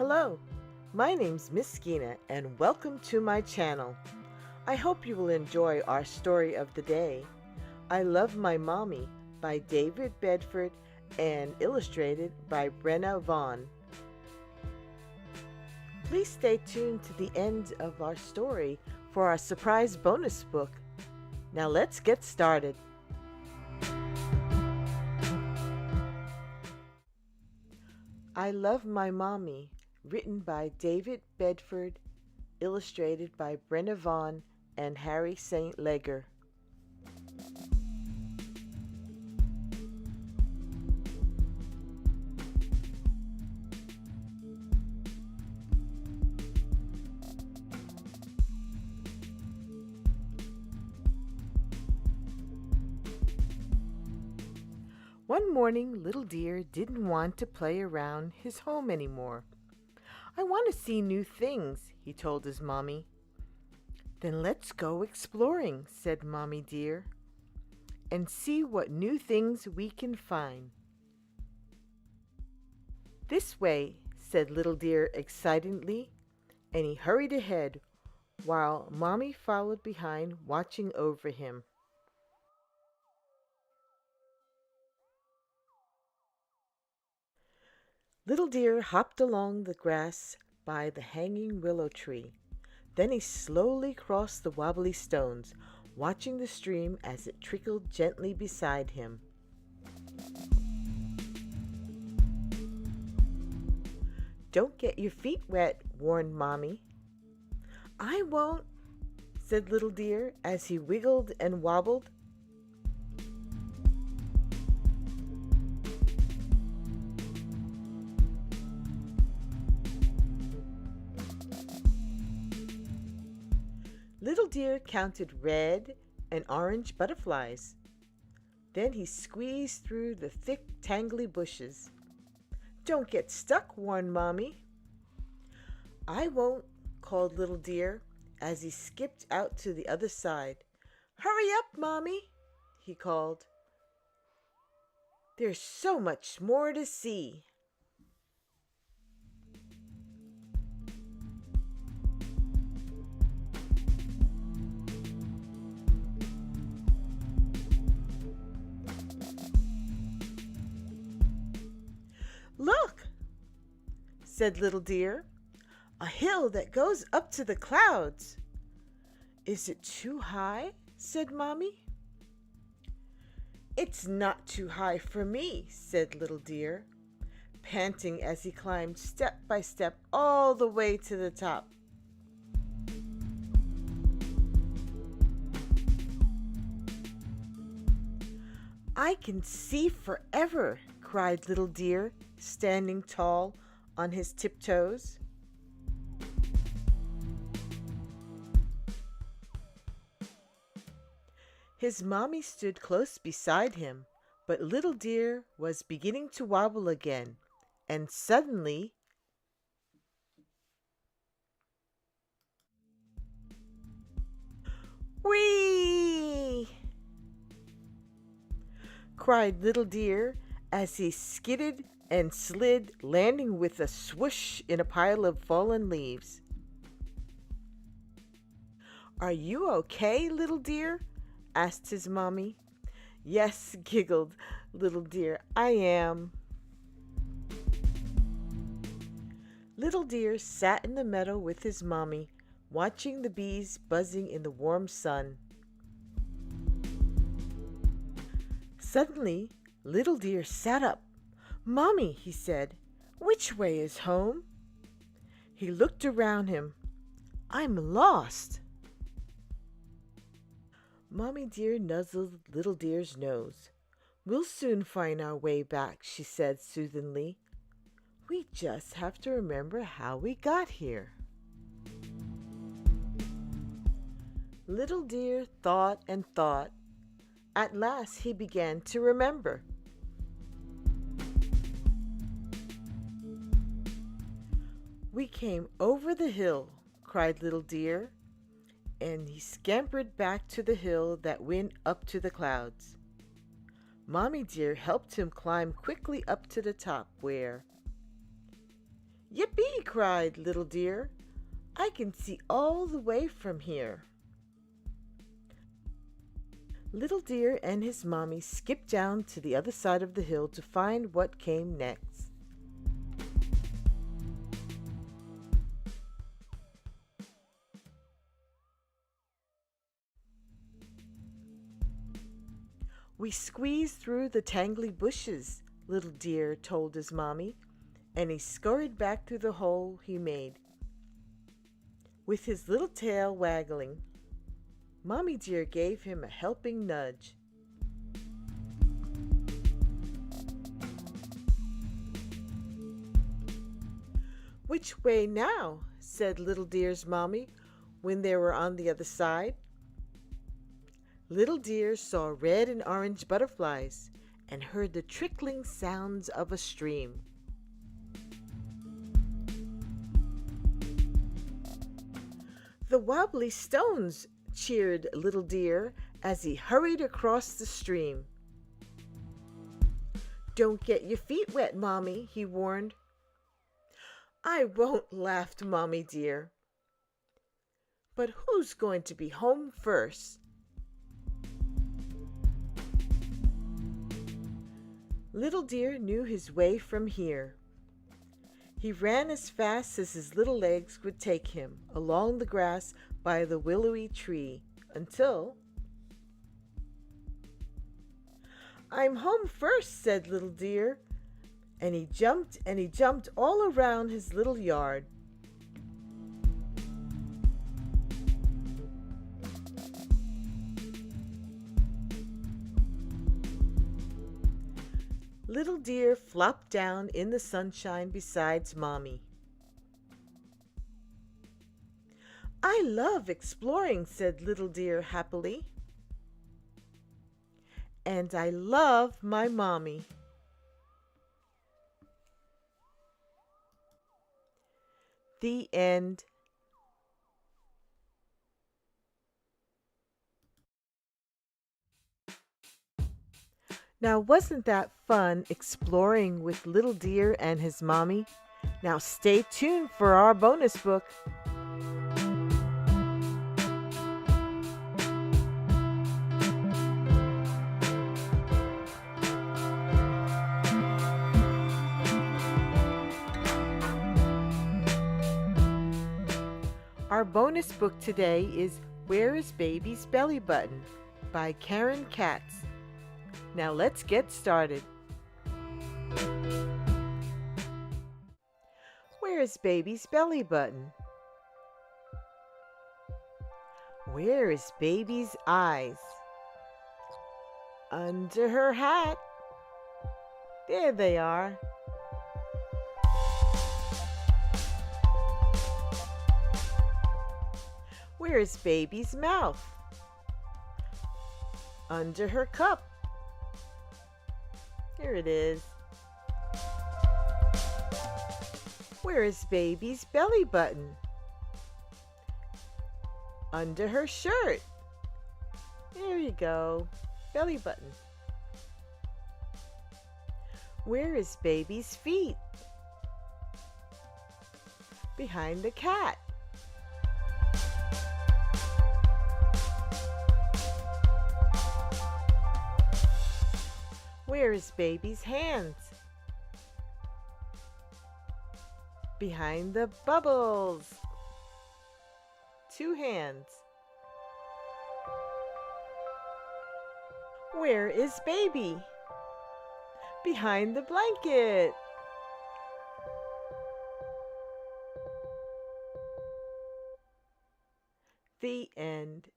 Hello, my name's Miss Ginah and welcome to my channel. I hope you will enjoy our story of the day. I Love My Mommy by David Bedford and illustrated by Brenna, Vaughan. Please stay tuned to the end of our story for our surprise bonus book. Now let's get started. I Love My Mommy, written by David Bedford, illustrated by Brenna, Vaughan and Harry St. Leger. One morning, Little Deer didn't want to play around his home anymore. I want to see new things, he told his mommy. Then let's go exploring, said Mommy Deer, and see what new things we can find. This way, said Little Deer excitedly, and he hurried ahead while Mommy followed behind, watching over him. Little Deer hopped along the grass by the hanging willow tree. Then he slowly crossed the wobbly stones, watching the stream as it trickled gently beside him. Don't get your feet wet, warned Mommy. I won't, said Little Deer as he wiggled and wobbled. Little Deer counted red and orange butterflies. Then he squeezed through the thick, tangly bushes. Don't get stuck, warned Mommy. I won't, called Little Deer as he skipped out to the other side. Hurry up, Mommy, he called. There's so much more to see. Look, said Little Deer, a hill that goes up to the clouds. Is it too high? Said Mommy. It's not too high for me, said Little Deer, panting as he climbed step by step all the way to the top. I can see forever, cried Little Deer, standing tall on his tiptoes. His mommy stood close beside him, but Little Deer was beginning to wobble again, and suddenly "Whee!" cried Little Deer as he skidded and slid, landing with a swoosh in a pile of fallen leaves. Are you okay, Little Deer? Asked his mommy. Yes, giggled Little Deer, I am. Little Deer sat in the meadow with his mommy, watching the bees buzzing in the warm sun. Suddenly, Little Deer sat up. Mommy, he said, which way is home? He looked around him. I'm lost. Mommy Deer nuzzled Little Deer's nose. We'll soon find our way back, she said soothingly. We just have to remember how we got here. Little Deer thought and thought. At last he began to remember. We came over the hill, cried Little Deer, and he scampered back to the hill that went up to the clouds. Mommy Deer helped him climb quickly up to the top where, "Yippee!" cried Little Deer. "I can see all the way from here." Little Deer and his mommy skipped down to the other side of the hill to find what came next. "We squeezed through the tangly bushes," Little Deer told his mommy, and he scurried back through the hole he made, with his little tail waggling. Mommy Deer gave him a helping nudge. "Which way now?" said Little Deer's mommy when they were on the other side. Little Deer saw red and orange butterflies and heard the trickling sounds of a stream. "The wobbly stones," cheered Little Deer as he hurried across the stream. "Don't get your feet wet, Mommy," he warned. "I won't," laughed Mommy Deer. "But who's going to be home first?" Little Deer knew his way from here. He ran as fast as his little legs would take him along the grass by the willowy tree until... "I'm home first," said Little Deer, and he jumped all around his little yard. Little Deer flopped down in the sunshine beside Mommy. "I love exploring," said Little Deer happily. "And I love my mommy." The end. Now, wasn't that fun exploring with Little Deer and his mommy? Now stay tuned for our bonus book. Our bonus book today is Where is Baby's Belly Button? By Karen Katz. Now let's get started. Where is Baby's belly button? Where is Baby's eyes? Under her hat. There they are. Where is Baby's mouth? Under her cup. Here it is. Where is Baby's belly button? Under her shirt. There you go. Belly button. Where is Baby's feet? Behind the cat. Where is Baby's hands? Behind the bubbles. 2 hands. Where is Baby? Behind the blanket. The end.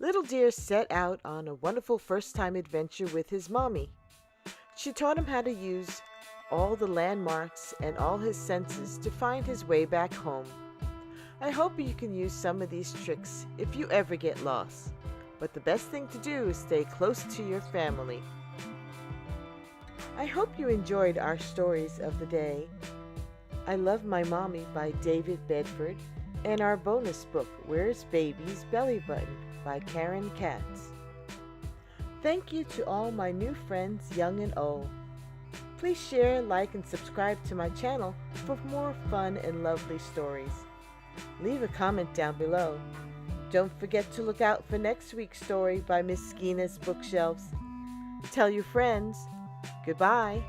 Little Deer set out on a wonderful first-time adventure with his mommy. She taught him how to use all the landmarks and all his senses to find his way back home. I hope you can use some of these tricks if you ever get lost. But the best thing to do is stay close to your family. I hope you enjoyed our stories of the day. I Love My Mommy by David Bedford, and our bonus book, Where's Baby's Belly Button? By Karen Katz. Thank you to all my new friends, young and old. Please share, like, and subscribe to my channel for more fun and lovely stories. Leave a comment down below. Don't forget to look out for next week's story by Miss Ginah's Bookshelves. Tell your friends. Goodbye.